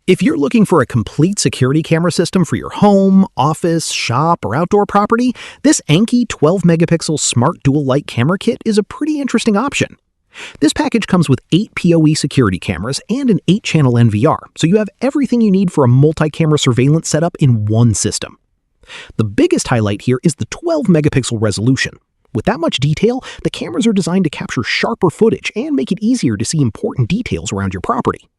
If you're looking for a complete security camera system for your home, office, shop, or outdoor property, this ANNKE 12MP Smart Dual Light Camera Kit is a pretty interesting option. This package comes with 8 POE security cameras and an 8-channel NVR, so you have everything you need for a multi-camera surveillance setup in one system. The biggest highlight here is the 12MP resolution. With that much detail, the cameras are designed to capture sharper footage and make it easier to see important details around your property.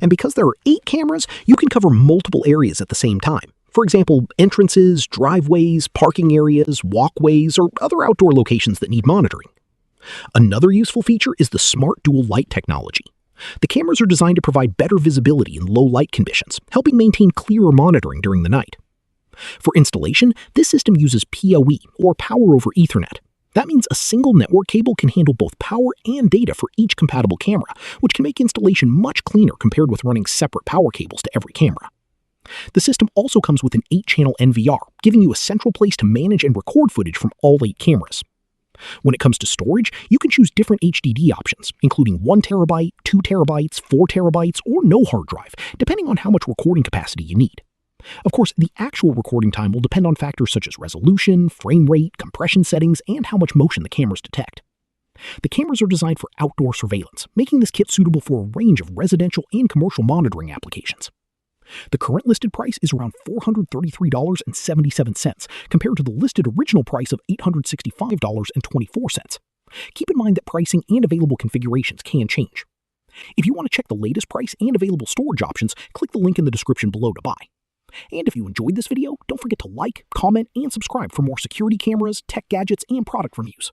And because there are 8 cameras, you can cover multiple areas at the same time. For example, entrances, driveways, parking areas, walkways, or other outdoor locations that need monitoring. Another useful feature is the Smart Dual Light technology. The cameras are designed to provide better visibility in low light conditions, helping maintain clearer monitoring during the night. For installation, this system uses POE, or Power over Ethernet. That means a single network cable can handle both power and data for each compatible camera, which can make installation much cleaner compared with running separate power cables to every camera. The system also comes with an 8-channel NVR, giving you a central place to manage and record footage from all 8 cameras. When it comes to storage, you can choose different HDD options, including 1TB, 2TB, 4TB, or no hard drive, depending on how much recording capacity you need. Of course, the actual recording time will depend on factors such as resolution, frame rate, compression settings, and how much motion the cameras detect. The cameras are designed for outdoor surveillance, making this kit suitable for a range of residential and commercial monitoring applications. The current listed price is around $433.77, compared to the listed original price of $865.24. Keep in mind that pricing and available configurations can change. If you want to check the latest price and available storage options, click the link in the description below to buy. And if you enjoyed this video, don't forget to like, comment, and subscribe for more security cameras, tech gadgets, and product reviews.